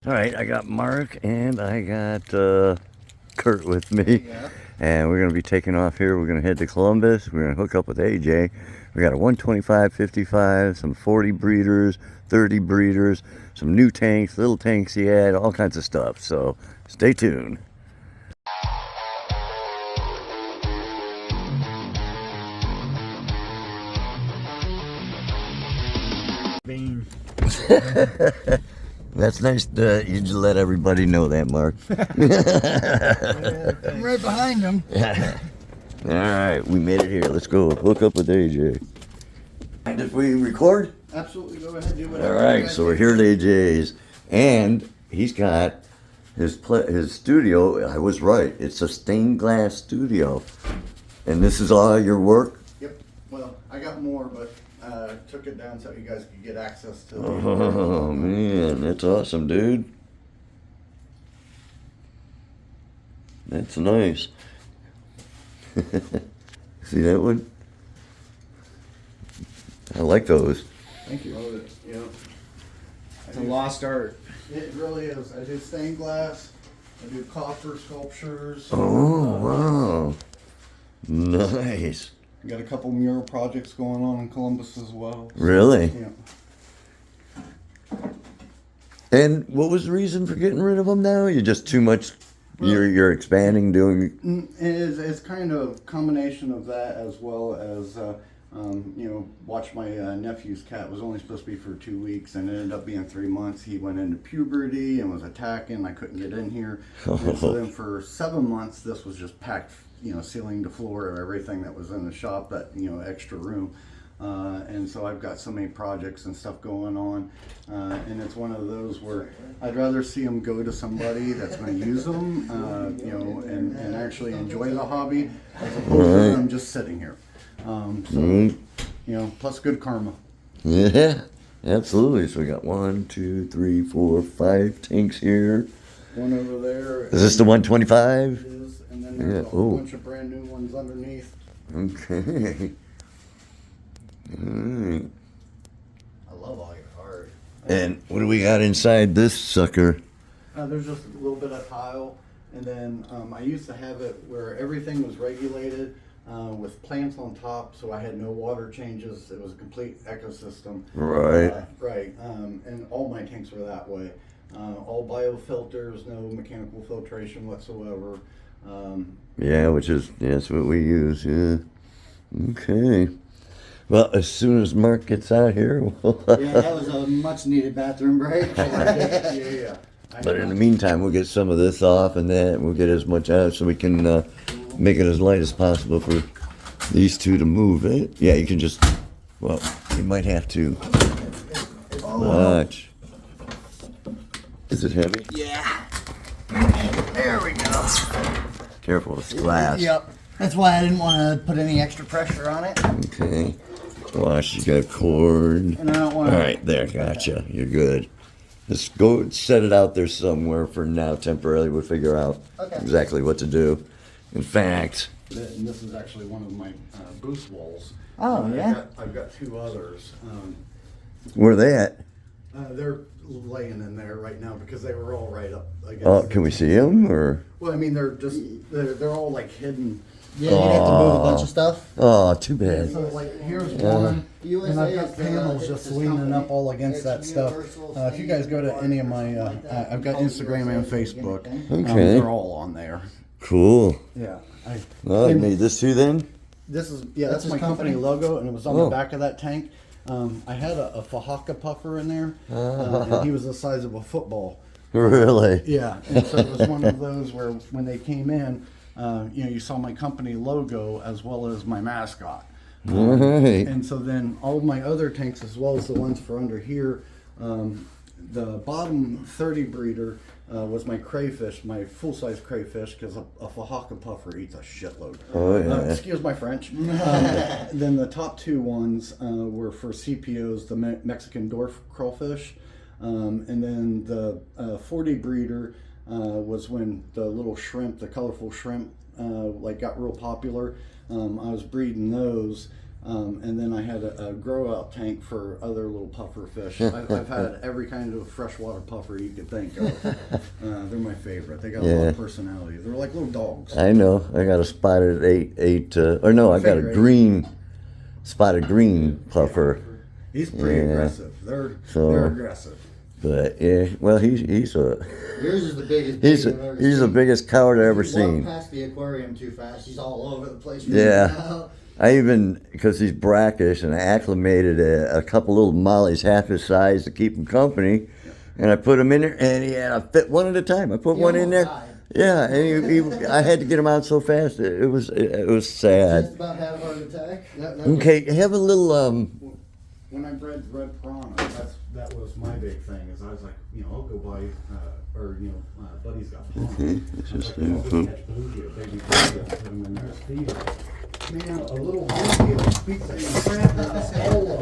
All right, I got Mark and I got Kurt with me, and we're going to be taking off here. We're going to head to Columbus. We're going to hook up with AJ. We got a 125, 55, some 40 breeders, 30 breeders, some new tanks, little tanks he had, all kinds of stuff. So stay tuned. Bean. That's nice that you just let everybody know that, Mark. I'm right behind him. All right, we made it here. Let's go hook up with AJ. Did we record? Absolutely, go ahead, do All whatever. right, so we're here at AJ's, and he's got his studio. I was right. It's a stained glass studio, and this is all your work. Yep. Well, I got more, but took it down so you guys could get access to it. Oh man, that's awesome, dude. That's nice. See that one? I like those. Thank you. Love it. Yeah. It's a lost art. It really is. I do stained glass. I do copper sculptures. Oh wow, nice. I got a couple mural projects going on in Columbus as well. Really? Yeah. And what was the reason for getting rid of them now? You're just too much. You're expanding, doing. It's kind of combination of that as well as watch my nephew's cat was only supposed to be for 2 weeks and it ended up being 3 months. He went into puberty and was attacking. I couldn't get in here. And so then for 7 months, this was just packed, ceiling to floor of everything that was in the shop, that extra room. And so I've got so many projects and stuff going on, and it's one of those where I'd rather see them go to somebody that's going to use them, and actually enjoy the hobby, as opposed to them just sitting here. Plus good karma. Yeah, absolutely. So we got 1, 2, 3, 4, 5 tanks here. One over there. Is this the 125? It is, and then there's a whole bunch of brand new ones underneath. Okay. Alright. I love all your art. And what do we got inside this sucker? There's just a little bit of tile, and then I used to have it where everything was regulated with plants on top, so I had no water changes. It was a complete ecosystem. Right. Right. And all my tanks were that way. All biofilters, no mechanical filtration whatsoever. Yeah, that's what we use. Yeah. Okay. Well, as soon as Mark gets out here, we'll Yeah, that was a much needed bathroom break. Yeah. But in the meantime, we'll get some of this off, and then we'll get as much out so we can make it as light as possible for these two to move it. Yeah, you can just, well, you might have to. Watch. Is it heavy? Yeah. There we go. Careful, it's glass. Yep. That's why I didn't want to put any extra pressure on it. Okay. Watch, you got a cord. And I don't want All to. right, there, gotcha. You're good. Just go set it out there somewhere for now, temporarily. We'll figure out exactly what to do. In fact, And this is actually one of my booth walls. Oh, yeah. I've got 2 others. where are they at? They're laying in there right now because they were all right up against. Oh, can we see them, or? Well, I mean, they're all like hidden. Yeah, you'd have to move a bunch of stuff. Oh, too bad. So like here's one, USA and I've got is the- panels it's just this leaning company. up all against that It's stuff. Universal If you guys go to any of my, I've got Instagram and Facebook. Okay. They're all on there. Cool. Yeah. Well, you made this too then? This is that's his my company company? logo, and it was on Oh. the back of that tank. I had a Fahaka puffer in there, and he was the size of a football. Really? Yeah, and so it was one of those where when they came in, you saw my company logo as well as my mascot. All right. And so then all my other tanks, as well as the ones for under here, the bottom 30 breeder was my crayfish, my full-size crayfish, because a Fahaka puffer eats a shitload. Oh, yeah. Excuse my French. Then the top 2 ones were for CPOs, the Mexican dwarf crawfish. And then the 40 breeder was when the little shrimp, the colorful shrimp, got real popular. I was breeding those. And then I had a grow out tank for other little puffer fish. I've had every kind of freshwater puffer you could think of. They're my favorite. They got a lot of personality. They're like little dogs. I know. I got a spotted I got a green, spotted green puffer. He's pretty aggressive. They're aggressive. But yeah, well, he's Yours is the biggest. he's baby I've ever he's the seen. biggest coward I've ever If you walk seen. past the aquarium too fast, he's all over the place. Yeah. I even, because he's brackish, and I acclimated a couple little mollies half his size to keep him company, and I put him in there, and he had a fit one at a time. I put one in there. Died. Yeah, and I had to get him out so fast. It was Just sad. about had a heart attack. Okay, have a little When I bred red piranha, that was my big thing. Is I was like, I'll go buy, Buddy's got ponds. It's I was just like, I'll go catch bluegill, baby bluegill, put them in there, feed them. Man, a little bluegill speaks the crap out of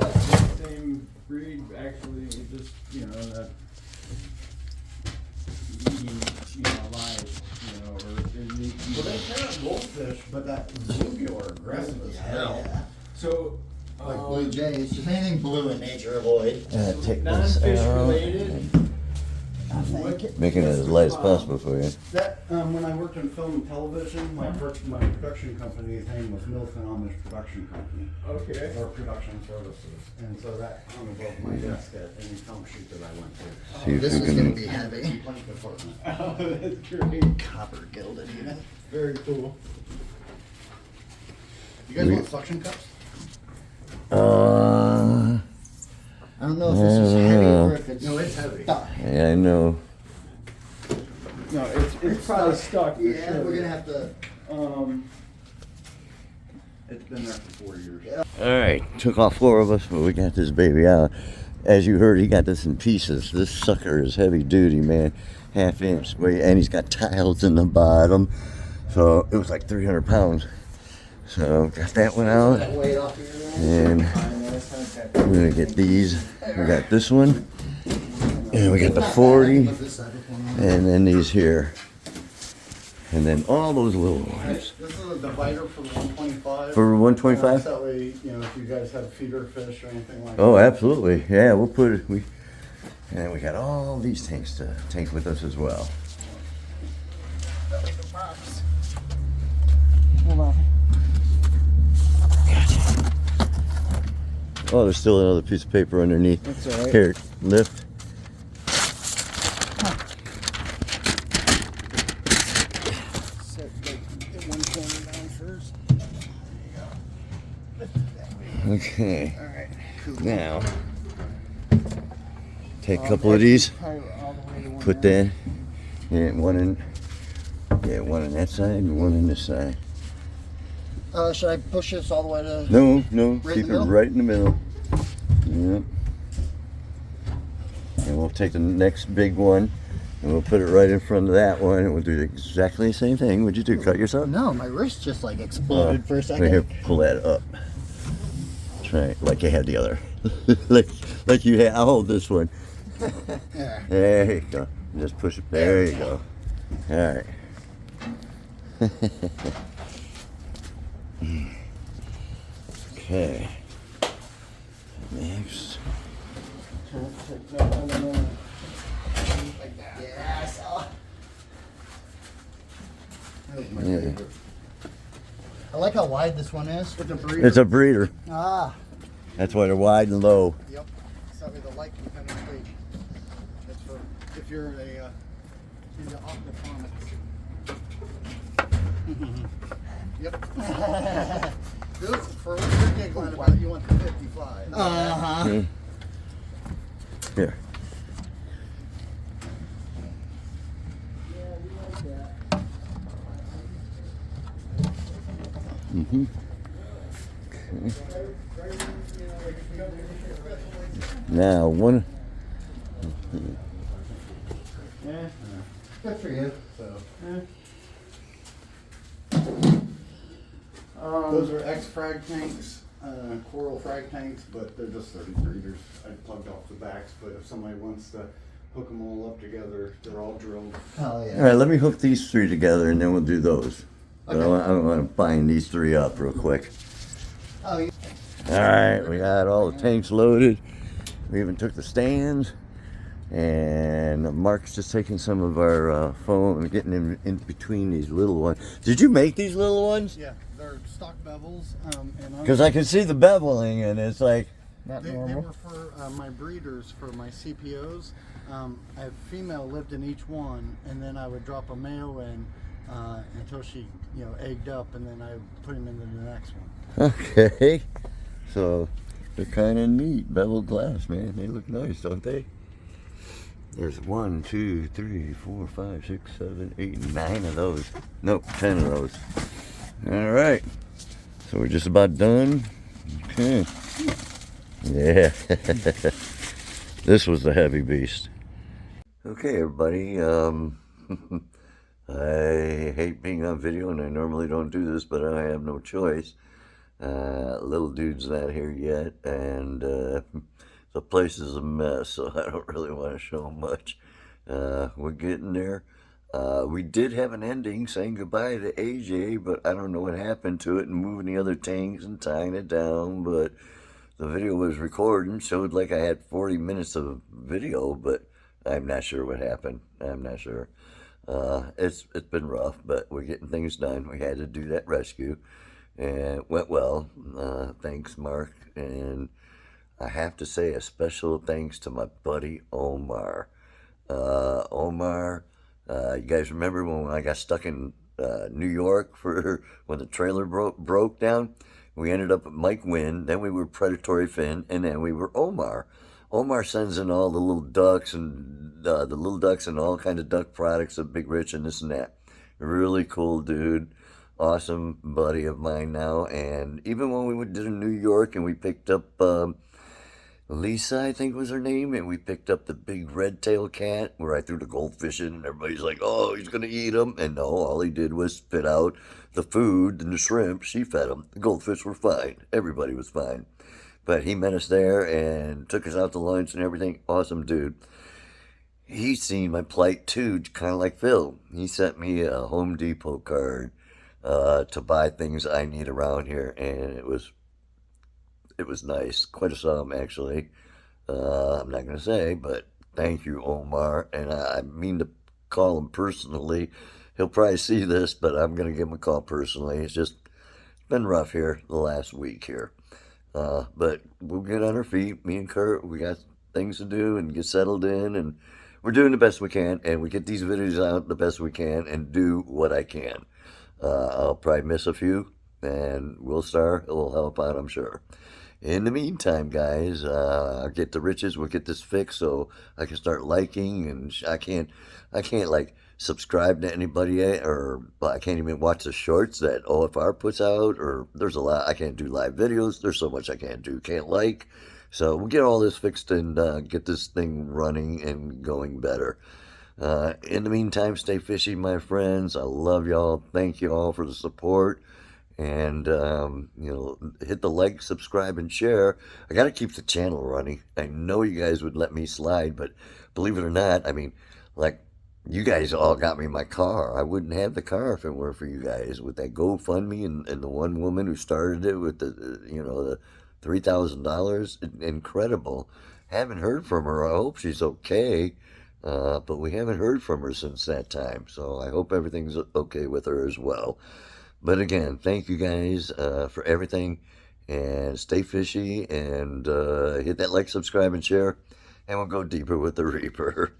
the Same breed, actually, it just, that live, or Well, they parent goldfish, but that bluegill are aggressive as hell. Yeah. So, Like blue jays, just anything blue in nature, avoid. take this non-fish out. related, Making it as light as possible for you. That when I worked in film and television, my production company's name was Milton Amish Production Company, okay. or Production Services, and so that hung above my desk at any film shoot that I went to. See if This we is can- going to be heavy. Complaint department. Oh, that's great. Copper gilded even. Very cool. You guys want suction cups? I don't know if this is heavy or if it's. No, it's heavy. stuck. Yeah, I know. No, it's probably stuck for Yeah, sure. we're gonna have to. It's been there for 4 years. All right, took off 4 of us, but we got this baby out. As you heard, he got this in pieces. This sucker is heavy duty, man. 1/2 inch, and he's got tiles in the bottom. So it was like 300 pounds. So got that one out. That weight off here. And we're gonna get these. We got this one, and we got the 40, and then these here, and then all those little ones. This is a divider for the 125. For 125? That way, if you guys have feeder fish or anything like Oh, that. absolutely. Yeah, we'll put it. And we got all these tanks to take with us as well. Hold on. Oh, there's still another piece of paper underneath. That's all right. Here, lift. Set one corner down first. Okay. All right. Now, take a couple of these. Put that. Yeah, one in that side and one in this side. Should I push this all the way to? No, Right in keep the it middle? right in the middle. Yep. And we'll take the next big one and we'll put it right in front of that one and we'll do exactly the same thing. What'd you do? Cut yourself? No, my wrist just like exploded for a Right second. here, pull that up. That's right, like you had the other. like you had. I'll hold this one. Yeah. There you go. Just push it. There you go. All right. Okay. Next. Yes. Yeah. I like how wide this one is. It's a breeder. It's a breeder. Ah. That's why they're wide and low. Yep. So the light can penetrate. That's for if you're a into aquaponics. Yep. Dude, for what you're giggling about, you want the 55. Uh-huh. Here. Mm-hmm. Okay. Now one. Yeah. Good for you. So. Those are X-frag tanks, coral frag tanks, but they're just 30 breeders. I plugged off the backs, but if somebody wants to hook them all up together, they're all drilled. Hell All yeah. right, let me hook these 3 together and then we'll do those. But Okay. I don't want to bind these 3 up real quick. Oh, yeah. All right, we got all the tanks loaded. We even took the stands. And Mark's just taking some of our foam and getting in between these little ones. Did you make these little ones? Yeah, they're stock bevels. Because I can see the beveling, and it's like not they normal. were for my breeders, for my CPOs. A female lived in each one, and then I would drop a male in until she, egged up, and then I would put him into the next one. Okay, so they're kind of neat, beveled glass, man. They look nice, don't they? There's 1, 2, 3, 4, 5, 6, 7, 8, 9 of those. Nope, 10 of those. All right, so we're just about done. Okay. Yeah, this was the heavy beast. Okay, everybody. I hate being on video, and I normally don't do this, but I have no choice. Little dude's not here yet, and the place is a mess, so I don't really want to show much. We're getting there. We did have an ending saying goodbye to AJ, but I don't know what happened to it and moving the other tanks and tying it down, but the video was recording, showed like I had 40 minutes of video, but I'm not sure what happened. I'm not sure. It's been rough, but we're getting things done. We had to do that rescue, and it went well. Thanks, Mark. And I have to say a special thanks to my buddy Omar. Omar, you guys remember when I got stuck in New York for when the trailer broke down? We ended up at Mike Wynn, then we were Predatory Fin, and then we were Omar. Omar sends in all the little ducks and all kind of duck products of Big Rich and this and that. Really cool dude, awesome buddy of mine now. And even when we went to New York and we picked up Lisa, I think was her name, and we picked up the big redtail cat where I threw the goldfish in, and everybody's like, oh, he's gonna eat them. And no, all he did was spit out the food and the shrimp. She fed them. The goldfish were fine. Everybody was fine. But he met us there and took us out to lunch and everything. Awesome dude. He's seen my plight too, kind of like Phil. He sent me a Home Depot card to buy things I need around here, and it was nice. Quite a sum, actually. I'm not going to say, but thank you, Omar. And I mean to call him personally. He'll probably see this, but I'm going to give him a call personally. It's been rough here the last week here. But we'll get on our feet. Me and Kurt, we got things to do and get settled in. And we're doing the best we can. And we get these videos out the best we can and do what I can. I'll probably miss a few. And we'll help out, I'm sure. In the meantime, guys, I'll get the riches. We'll get this fixed so I can start liking, and I can't like subscribe to anybody, or I can't even watch the shorts that OFR puts out, or there's a lot. I can't do live videos. There's so much I can't do. Can't like. So we'll get all this fixed and get this thing running and going better. In the meantime, stay fishy, my friends. I love y'all. Thank you all for the support. And, hit the like, subscribe, and share. I got to keep the channel running. I know you guys would let me slide, but believe it or not, I mean, like, you guys all got me my car. I wouldn't have the car if it weren't for you guys. With that GoFundMe and the one woman who started it with the $3,000, incredible. Haven't heard from her. I hope she's okay. But we haven't heard from her since that time. So I hope everything's okay with her as well. But again, thank you guys for everything, and stay fishy, and hit that like, subscribe, and share, and we'll go deeper with the Reaper.